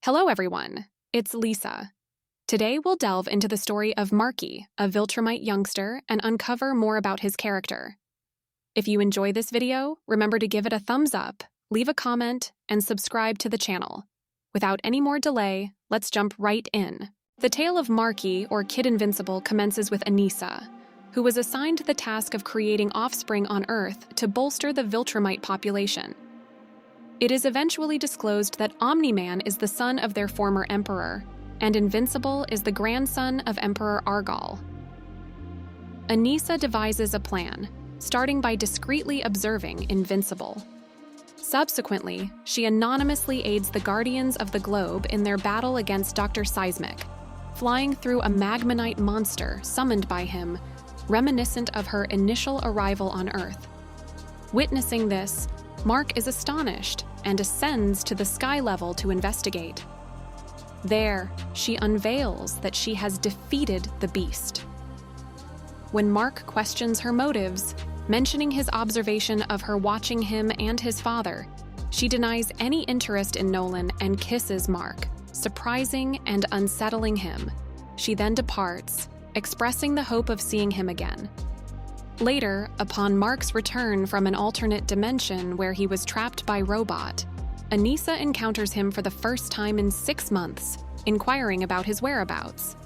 Hello, everyone. It's Lisa. Today, we'll delve into the story of Marky, a Viltrumite youngster, and uncover more about his character. If you enjoy this video, remember to give it a thumbs up, leave a comment, and subscribe to the channel. Without any more delay, let's jump right in. The tale of Marky, or Kid-Invincible, commences with Anissa, who was assigned the task of creating offspring on Earth to bolster the Viltrumite population. It is eventually disclosed that Omni-Man is the son of their former emperor, and Invincible is the grandson of Emperor Argal. Anissa devises a plan, starting by discreetly observing Invincible. Subsequently, she anonymously aids the Guardians of the Globe in their battle against Dr. Seismic, flying through a magmanite monster summoned by him, reminiscent of her initial arrival on Earth. Witnessing this, Mark is astonished and ascends to the sky level to investigate. There, she unveils that she has defeated the beast. When Mark questions her motives, mentioning his observation of her watching him and his father, she denies any interest in Nolan and kisses Mark, surprising and unsettling him. She then departs, expressing the hope of seeing him again. Later, upon Mark's return from an alternate dimension where he was trapped by Robot, Anissa encounters him for the first time in 6 months, inquiring about his whereabouts.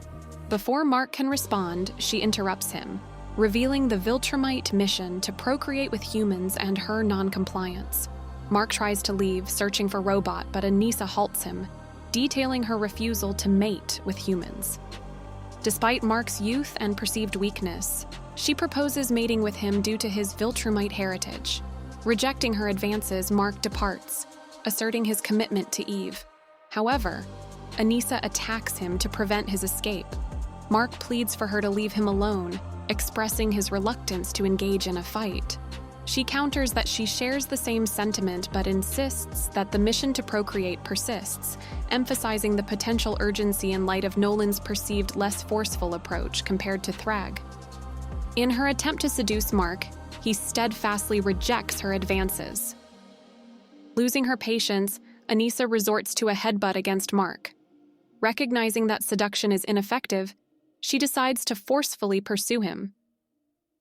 Before Mark can respond, she interrupts him, revealing the Viltrumite mission to procreate with humans and her non-compliance. Mark tries to leave, searching for Robot, but Anissa halts him, detailing her refusal to mate with humans. Despite Mark's youth and perceived weakness, she proposes mating with him due to his Viltrumite heritage. Rejecting her advances, Mark departs, asserting his commitment to Eve. However, Anissa attacks him to prevent his escape. Mark pleads for her to leave him alone, expressing his reluctance to engage in a fight. She counters that she shares the same sentiment but insists that the mission to procreate persists, emphasizing the potential urgency in light of Nolan's perceived less forceful approach compared to Thrag. In her attempt to seduce Mark, he steadfastly rejects her advances. Losing her patience, Anissa resorts to a headbutt against Mark. Recognizing that seduction is ineffective, she decides to forcefully pursue him.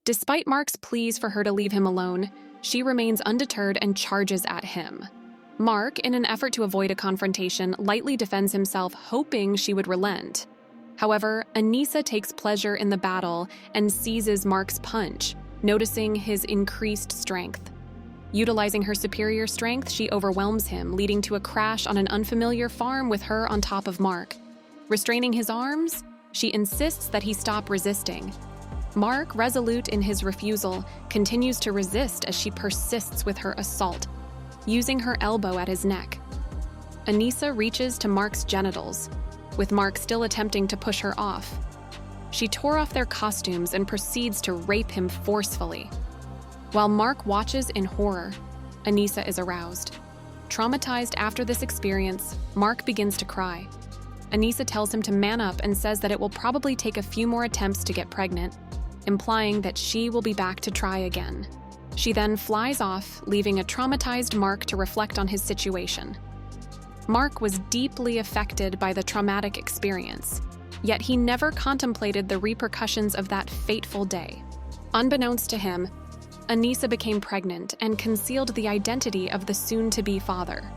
Despite Mark's pleas for her to leave him alone, she remains undeterred and charges at him. Mark, in an effort to avoid a confrontation, lightly defends himself, hoping she would relent. However, Anissa takes pleasure in the battle and seizes Mark's punch, noticing his increased strength. Utilizing her superior strength, she overwhelms him, leading to a crash on an unfamiliar farm with her on top of Mark. Restraining his arms, she insists that he stop resisting. Mark, resolute in his refusal, continues to resist as she persists with her assault, using her elbow at his neck. Anissa reaches to Mark's genitals, with Mark still attempting to push her off. She tore off their costumes and proceeds to rape him forcefully. While Mark watches in horror, Anissa is aroused. Traumatized after this experience, Mark begins to cry. Anissa tells him to man up and says that it will probably take a few more attempts to get pregnant, implying that she will be back to try again. She then flies off, leaving a traumatized Mark to reflect on his situation. Mark was deeply affected by the traumatic experience, yet he never contemplated the repercussions of that fateful day. Unbeknownst to him, Anissa became pregnant and concealed the identity of the soon-to-be father.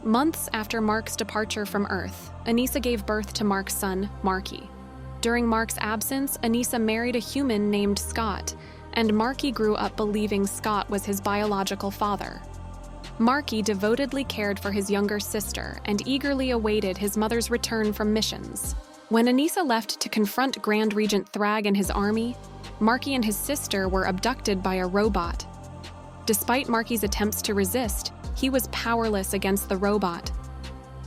Months after Mark's departure from Earth, Anissa gave birth to Mark's son, Marky. During Mark's absence, Anissa married a human named Scott, and Marky grew up believing Scott was his biological father. Marky devotedly cared for his younger sister and eagerly awaited his mother's return from missions. When Anissa left to confront Grand Regent Thrag and his army, Marky and his sister were abducted by a robot. Despite Marky's attempts to resist, he was powerless against the robot.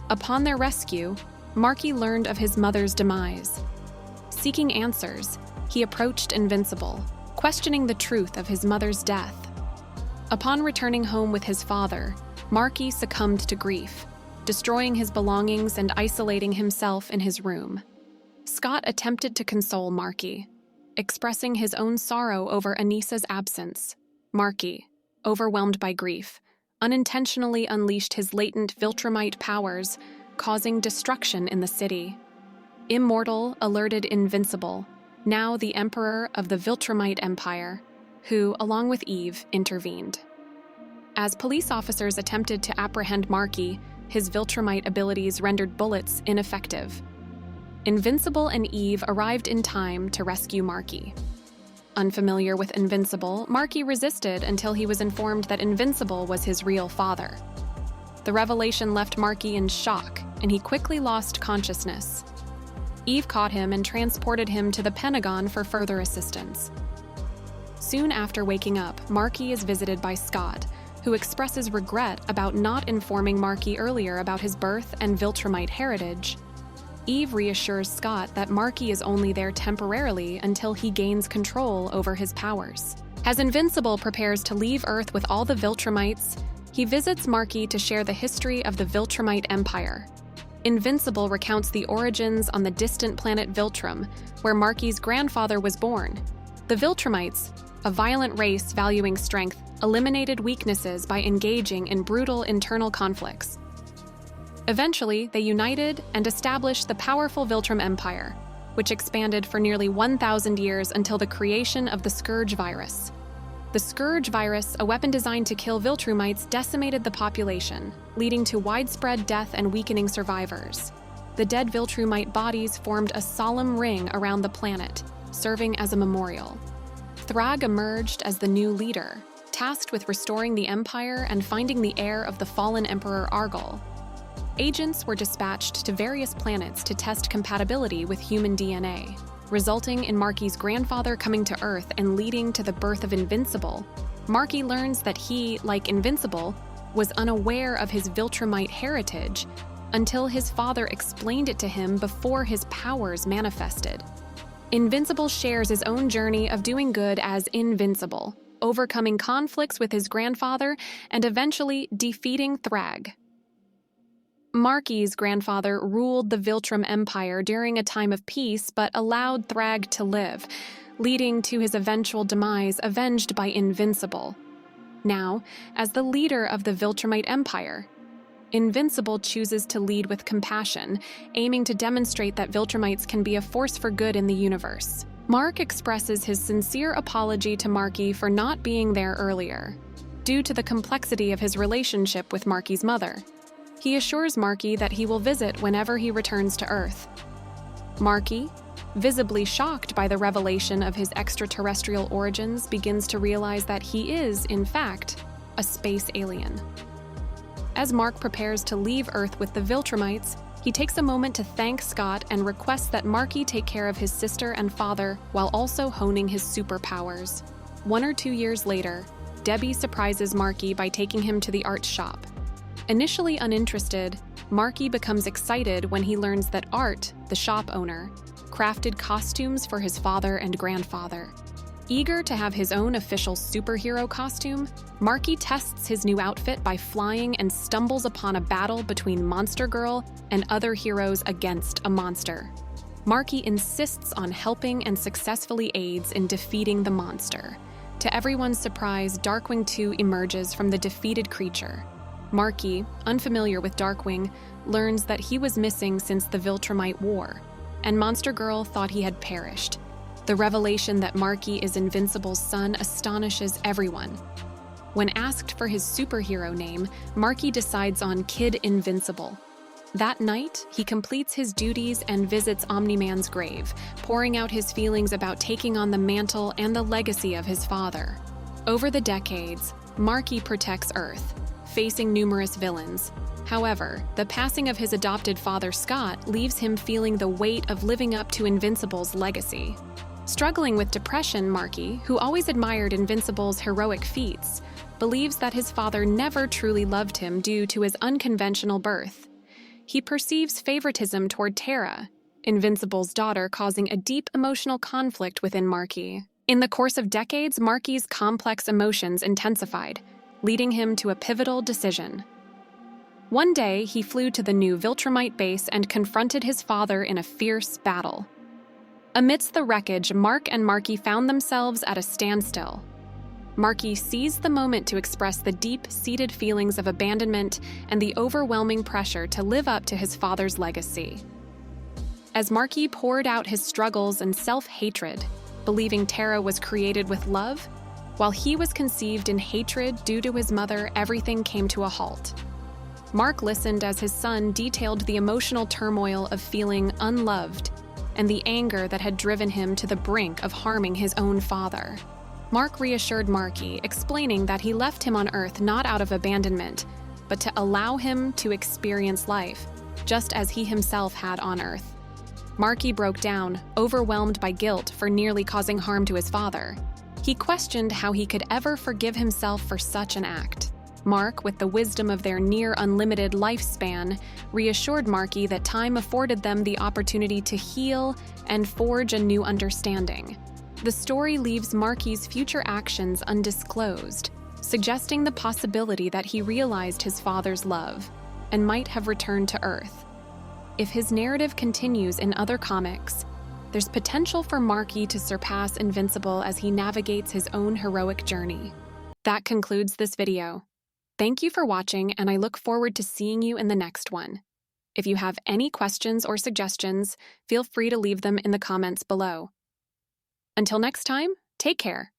Upon their rescue, Marky learned of his mother's demise. Seeking answers, he approached Invincible, questioning the truth of his mother's death. Upon returning home with his father, Marky succumbed to grief, destroying his belongings and isolating himself in his room. Scott attempted to console Marky, expressing his own sorrow over Anissa's absence. Marky, overwhelmed by grief, unintentionally unleashed his latent Viltrumite powers, causing destruction in the city. Immortal alerted Invincible, now the emperor of the Viltrumite Empire, who, along with Eve, intervened. As police officers attempted to apprehend Marky, his Viltrumite abilities rendered bullets ineffective. Invincible and Eve arrived in time to rescue Marky. Unfamiliar with Invincible, Marky resisted until he was informed that Invincible was his real father. The revelation left Marky in shock, and he quickly lost consciousness. Eve caught him and transported him to the Pentagon for further assistance. Soon after waking up, Marky is visited by Scott, who expresses regret about not informing Marky earlier about his birth and Viltrumite heritage. Eve reassures Scott that Marky is only there temporarily until he gains control over his powers. As Invincible prepares to leave Earth with all the Viltrumites, he visits Marky to share the history of the Viltrumite Empire. Invincible recounts the origins on the distant planet Viltrum, where Marky's grandfather was born. The Viltrumites, a violent race valuing strength, eliminated weaknesses by engaging in brutal internal conflicts. Eventually, they united and established the powerful Viltrum Empire, which expanded for nearly 1,000 years until the creation of the Scourge virus. The Scourge virus, a weapon designed to kill Viltrumites, decimated the population, leading to widespread death and weakening survivors. The dead Viltrumite bodies formed a solemn ring around the planet, serving as a memorial. Thrag emerged as the new leader, tasked with restoring the Empire and finding the heir of the fallen Emperor Argol. Agents were dispatched to various planets to test compatibility with human DNA, resulting in Marky's grandfather coming to Earth and leading to the birth of Invincible. Marky learns that he, like Invincible, was unaware of his Viltrumite heritage until his father explained it to him before his powers manifested. Invincible shares his own journey of doing good as Invincible, overcoming conflicts with his grandfather and eventually defeating Thrag. Marky's grandfather ruled the Viltrum Empire during a time of peace but allowed Thrag to live, leading to his eventual demise avenged by Invincible. Now, as the leader of the Viltrumite Empire, Invincible chooses to lead with compassion, aiming to demonstrate that Viltrumites can be a force for good in the universe. Mark expresses his sincere apology to Marky for not being there earlier, due to the complexity of his relationship with Marky's mother. He assures Marky that he will visit whenever he returns to Earth. Marky, visibly shocked by the revelation of his extraterrestrial origins, begins to realize that he is, in fact, a space alien. As Mark prepares to leave Earth with the Viltrumites, he takes a moment to thank Scott and requests that Marky take care of his sister and father while also honing his superpowers. 1 or 2 years later, Debbie surprises Marky by taking him to the art shop. Initially uninterested, Marky becomes excited when he learns that Art, the shop owner, crafted costumes for his father and grandfather. Eager to have his own official superhero costume, Marky tests his new outfit by flying and stumbles upon a battle between Monster Girl and other heroes against a monster. Marky insists on helping and successfully aids in defeating the monster. To everyone's surprise, Darkwing 2 emerges from the defeated creature. Marky, unfamiliar with Darkwing, learns that he was missing since the Viltrumite War, and Monster Girl thought he had perished. The revelation that Marky is Invincible's son astonishes everyone. When asked for his superhero name, Marky decides on Kid-Invincible. That night, he completes his duties and visits Omni-Man's grave, pouring out his feelings about taking on the mantle and the legacy of his father. Over the decades, Marky protects Earth, facing numerous villains. However, the passing of his adopted father Scott leaves him feeling the weight of living up to Invincible's legacy. Struggling with depression, Marky, who always admired Invincible's heroic feats, believes that his father never truly loved him due to his unconventional birth. He perceives favoritism toward Tara, Invincible's daughter, causing a deep emotional conflict within Marky. In the course of decades, Marky's complex emotions intensified, leading him to a pivotal decision. One day, he flew to the new Viltrumite base and confronted his father in a fierce battle. Amidst the wreckage, Mark and Marky found themselves at a standstill. Marky seized the moment to express the deep-seated feelings of abandonment and the overwhelming pressure to live up to his father's legacy. As Marky poured out his struggles and self-hatred, believing Tara was created with love, while he was conceived in hatred due to his mother, everything came to a halt. Mark listened as his son detailed the emotional turmoil of feeling unloved and the anger that had driven him to the brink of harming his own father. Mark reassured Marky, explaining that he left him on Earth not out of abandonment, but to allow him to experience life, just as he himself had on Earth. Marky broke down, overwhelmed by guilt for nearly causing harm to his father. He questioned how he could ever forgive himself for such an act. Mark, with the wisdom of their near-unlimited lifespan, reassured Marky that time afforded them the opportunity to heal and forge a new understanding. The story leaves Marky's future actions undisclosed, suggesting the possibility that he realized his father's love and might have returned to Earth. If his narrative continues in other comics, there's potential for Marky to surpass Invincible as he navigates his own heroic journey. That concludes this video. Thank you for watching, and I look forward to seeing you in the next one. If you have any questions or suggestions, feel free to leave them in the comments below. Until next time, take care.